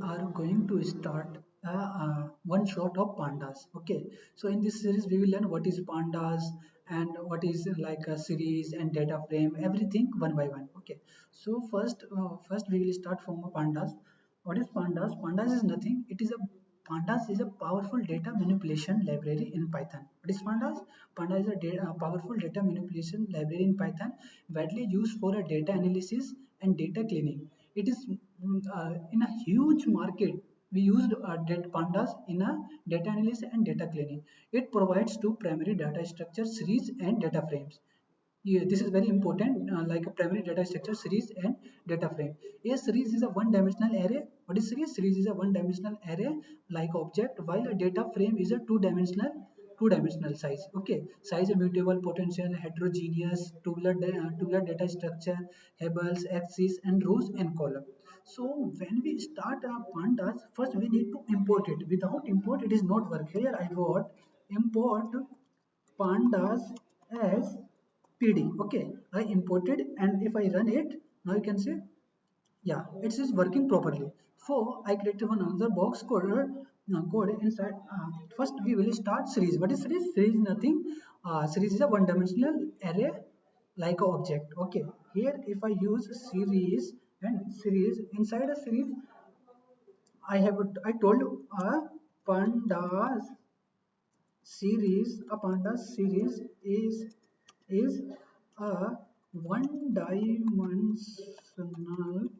are going to start one shot of pandas. Okay, so in this series we will learn what is pandas and what is like a series and data frame, everything one by one. Okay, so first we will start from a pandas. What is pandas? Pandas is nothing. Pandas is a powerful data manipulation library in Python. What is pandas? Pandas is a powerful data manipulation library in Python, widely used for a data analysis and data cleaning. It is in a huge market. We used pandas in a data analysis and data cleaning. It provides two primary data structures, series and data frames. Yeah, this is very important, like a primary data structure, series and data frame. A series is a one-dimensional array. What is series? Series is a one-dimensional array like object, while a data frame is a two-dimensional size. Okay, size, immutable, potential, heterogeneous, tubular data structure, tables, axes, and rows and column. So when we start pandas, first we need to import it. Without import, it is not work. Here I wrote import pandas as PD. Okay, I imported, and if I run it, now you can see, yeah, it is working properly. So I created one another box code inside. First we will start series. What is series? Series is nothing. Series is a one-dimensional array like an object. Okay, here if I use series and series, inside a series I told pandas pandas series is a one-dimensional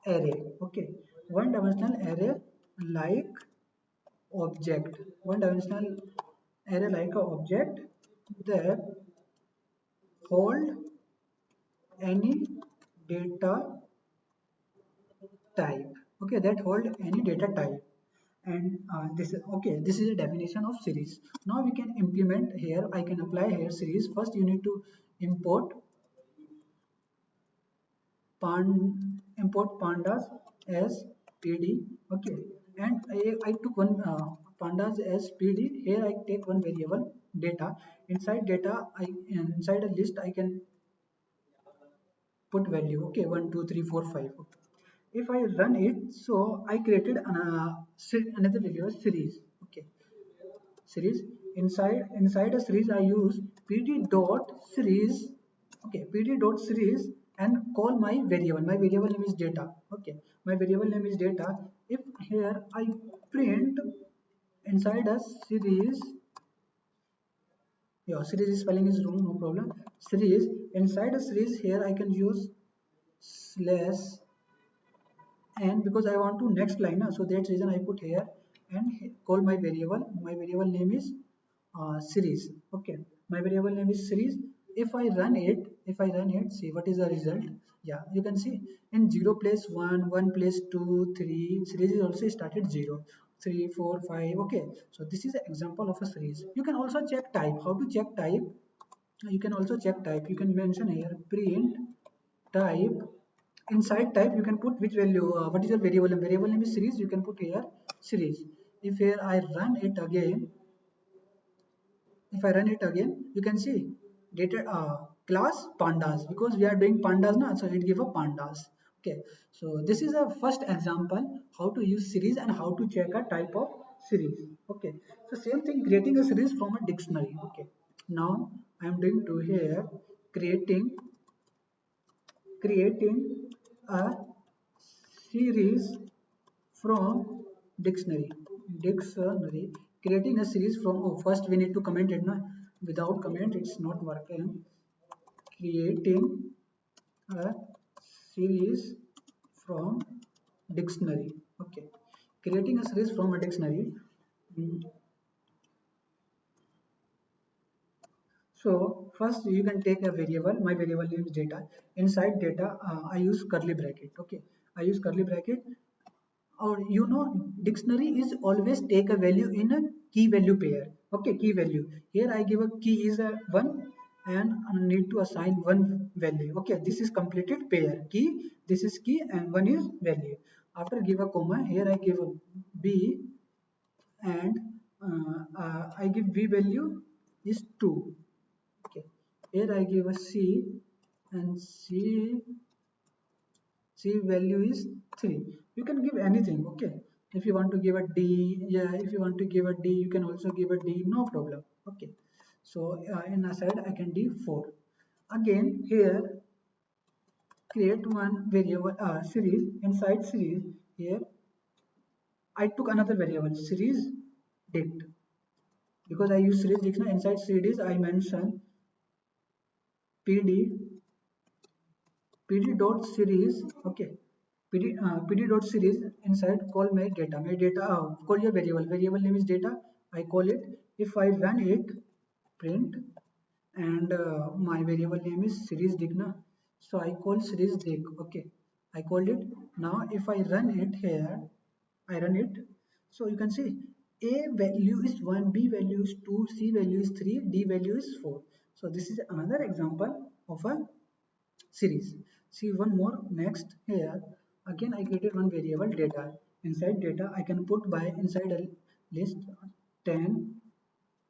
array. Okay, one-dimensional array like one-dimensional array like a object that hold any data type. Okay, that hold any data type. And this is a definition of series. Now we can implement here. I can apply here series. First you need to import import pandas as pd. Okay, and I took one pandas as pd. Here I take one variable data. Inside a list I can put value. Okay, 1 2 3 4 5. Okay. If I run it, so I created another variable series. Okay, series. Inside a series I use pd dot series. Okay, pd dot series, and call my variable name is data. Okay, my variable name is data. If here I print inside a series, yeah, series spelling is wrong, no problem. Series, inside a series, here I can use slash, and because I want to next line, so that's reason I put here, and call my variable. My variable name is series. Okay, my variable name is series. If I run it, see what is the result. Yeah, you can see in 0 place 1, 1 place 2, 3. Series is also started 0, 3, 4, 5. Okay, so this is an example of a series. You can also check type. How to check type? You can also check type. You can mention here print type. Inside type you can put which value, what is your variable name. Variable name is series. You can put here series. If here I run it again, if I run it again, you can see data class pandas, because we are doing pandas now, so it give a pandas. Okay, so this is a first example how to use series and how to check a type of series. Okay, so same thing, creating a series from a dictionary. Okay, now I am doing to here creating a series from dictionary. Creating a series from, oh, first we need to comment it now. Without comment it's not working. Creating a series from dictionary. Okay, creating a series from a dictionary. Mm, So first you can take a variable. My variable name is data. Inside data, I use curly bracket. Okay, I use curly bracket. Or dictionary is always take a value in a key value pair. Okay, key value. Here I give a key is a 1, and I need to assign one value. Okay, this is completed pair. Key, this is key, and one is value. After give a comma, here I give a b, and I give b value is 2. Okay, here I give a c, and c value is 3. You can give anything, okay? If you want to give a D, yeah, if you want to give a D, you can also give a D, no problem, okay? So in aside I can do 4. Again here create one variable series. Inside series here I took another variable series dict, because I use series dict. Inside series I mention pd pd dot series, okay? Pd dot series, inside call my data, call your variable name is data, I call it. If I run it, print, and my variable name is series digna, so I call series dig, okay? I called it. Now if I run it here, I run it, so you can see a value is 1, b value is 2, c value is 3, d value is 4. So this is another example of a series. See one more next here. Again I created one variable data. Inside data I can put by inside a list 10,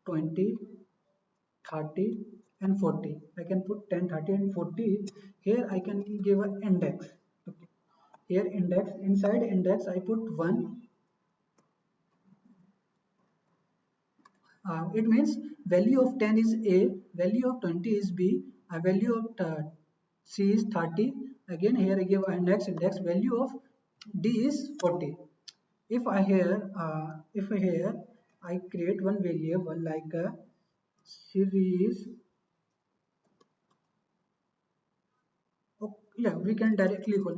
20, 30 and 40. I can put 10, 30 and 40. Here I can give an index, okay? Here index, inside index I put 1. It means value of 10 is A, value of 20 is B, value of C is 30. Again here I give index value of D is 40. If I here I create one variable like a series. Oh, yeah, we can directly call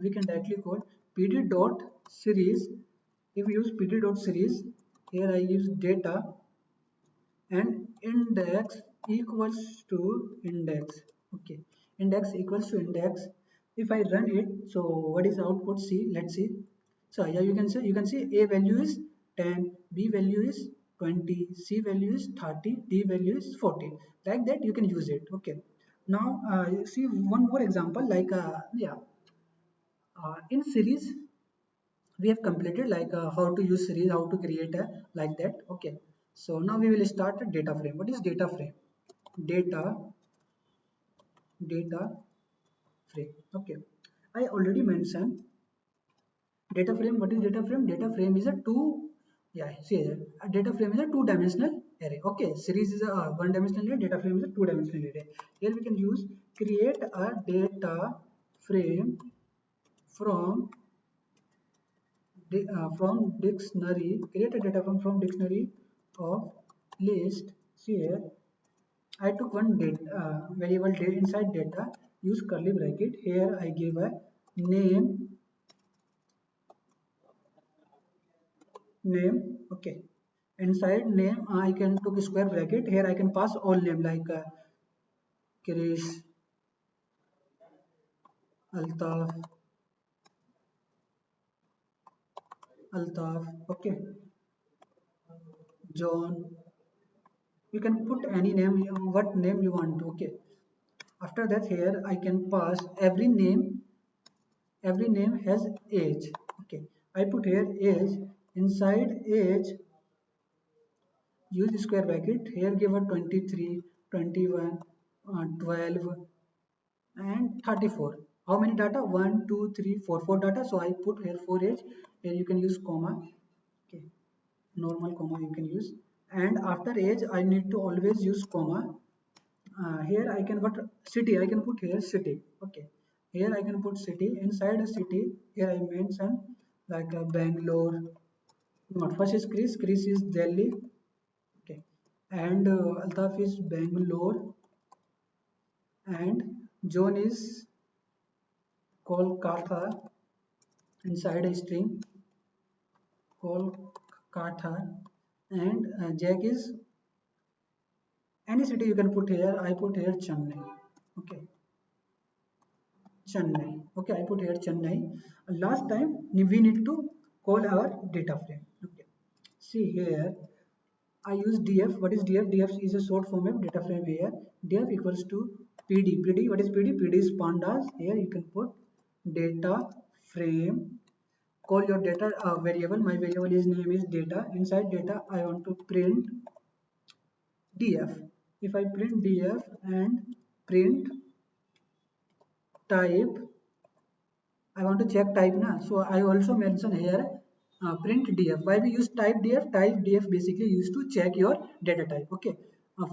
pd dot series. If we use pd dot series, here I use data and index equals to index, okay? Index equals to index. If I run it, so what is the output? See, let's see. So yeah, you can see a value is 10, b value is 20, c value is 30, d value is 40. Like that you can use it, okay? Now see one more example like yeah, in series we have completed like how to use series, how to create a like that, okay? So now we will start a data frame. What is data frame? Data data frame, okay? I already mentioned data frame. What is data frame? Data frame is a two, yeah, see here, a data frame is a two-dimensional array, okay? Series is a one-dimensional array, data frame is a two-dimensional array. Here we can use create a data frame from from dictionary. Create a data from dictionary of list. See here, I took one data variable data. Inside data use curly bracket. Here I give a name, okay? Inside name I can took a square bracket. Here I can pass all name like Krish, Altaf, okay, John. You can put any name, what name you want, okay? After that here I can pass every name has age, okay? I put here age. Inside age use square bracket. Here give a 23, 21, 12 and 34. How many data? 1 2 3 4, 4 data, so I put here 4 age. Here you can use comma, okay? Normal comma you can use. And after age I need to always use comma. Here I can put city. I can put here city, okay? Here I can put city. Inside a city here I mention like Bangalore. Not first is Chris is Delhi, okay? And Altaf is Bangalore, and John is Kolkata. Inside a string Kolkata, and Jack is any city you can put here. I put here Chennai, okay? Chennai. Okay, I put here Chennai. Last time we need to call our data frame. Okay. See here, I use df. What is df? Df is a short form of data frame here. Df equals to pd. Pd, what is pd? Pd is pandas. Here you can put data frame. Call your data variable. My variable is name is data. Inside data, I want to print df. If I print df and print type, I want to check type na, so I also mention here print df. Why we use type df? Type df basically used to check your data type. Okay,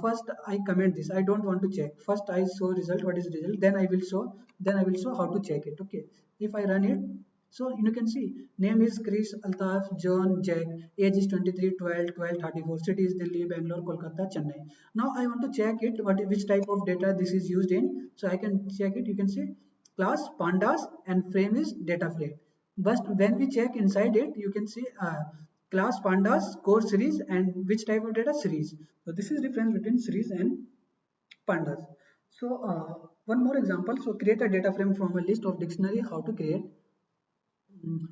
first I comment this, I don't want to check. First I show result, what is result, then I will show how to check it. Okay, if I run it, so you can see name is Chris, Altaf, John, Jack, age is 23, 12, 12, 34, city is Delhi, Bangalore, Kolkata, Chennai. Now I want to check it, which type of data this is used in. So I can check it. You can see class pandas and frame is data frame. But when we check inside it, you can see class pandas, core series, and which type of data, series. So this is difference between series and pandas. So one more example. So create a data frame from a list of dictionary. How to create?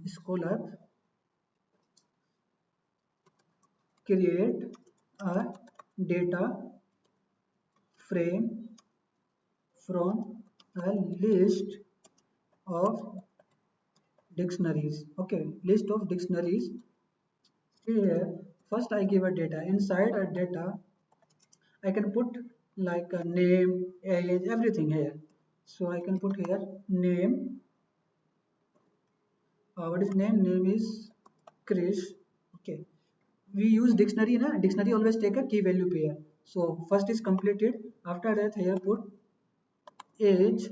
Scroll up. Create a data frame from a list of dictionaries. Okay, list of dictionaries. Here, first I give a data. Inside a data, I can put like a name, age, everything here. So I can put here name. What is name? Name is Chris. Okay. We use dictionary. Na? Dictionary always take a key value pair. So first is completed. After that, here put age.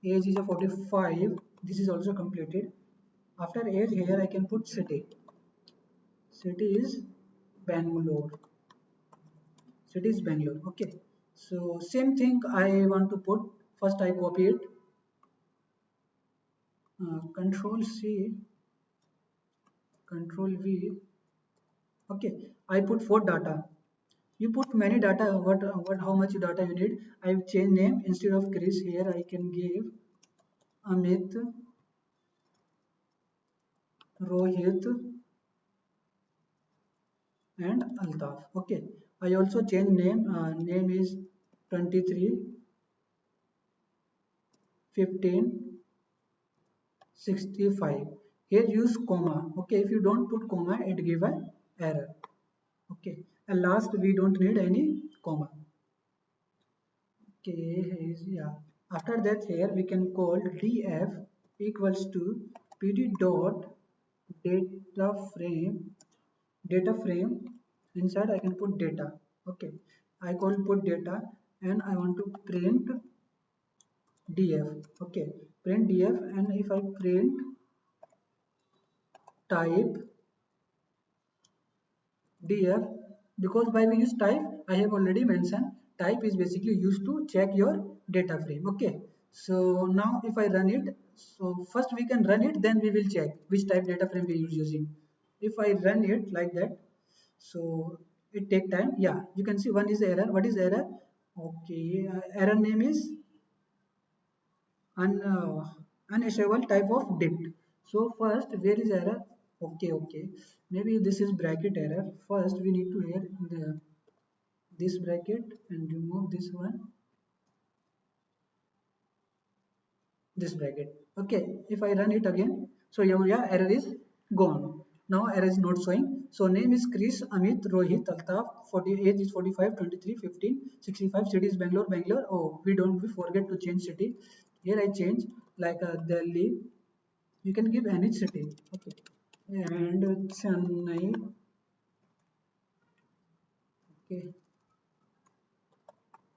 Age is a 45. This is also completed. After age, here I can put city. City is Bangalore. City is Bangalore. Okay, so same thing I want to put. First I copy it, control C, control V. Okay, I put for data. You put many data, what how much data you need. I change name. Instead of Chris, here I can give Amit, Rohit, and Altaf. Okay, I also change name. Name is 23, 15, 65. Here use comma. Okay, if you don't put comma, it give an error. Okay, and last we don't need any comma. Okay, yeah. After that, here we can call df equals to pd dot data frame. Data frame, inside I can put data. Okay, I call put data, and I want to print df. Okay, print df, and if I print type df, because why we use type, I have already mentioned. Type is basically used to check your data frame. Okay, so now if I run it, so first we can run it, then we will check which type data frame we use using. If I run it like that, so it take time. Yeah, you can see one is error. What is error? Okay, error name is unassailable type of dict. So first, where is error? Okay, okay, maybe this is bracket error. First we need to here the this bracket and remove this one, this bracket. Okay, if I run it again, so yeah, error is gone. Now error is not showing. So name is Chris, Amit, Rohit, Altaf, 40, age is 45, 23, 15, 65, city is Bangalore, Bangalore. Oh, we forget to change city. Here I change like Delhi. You can give any city. Okay, and Chennai. Okay,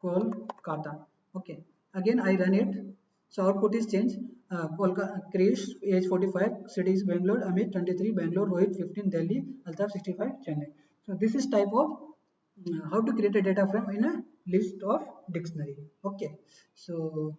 Kolkata. Okay, again I run it. So output is changed. Kolkata, Krish, age 45, city is Bangalore, Amit 23, Bangalore, Rohit 15, Delhi, Altaf 65, Chennai. So this is type of how to create a data frame in a list of dictionary. Okay, so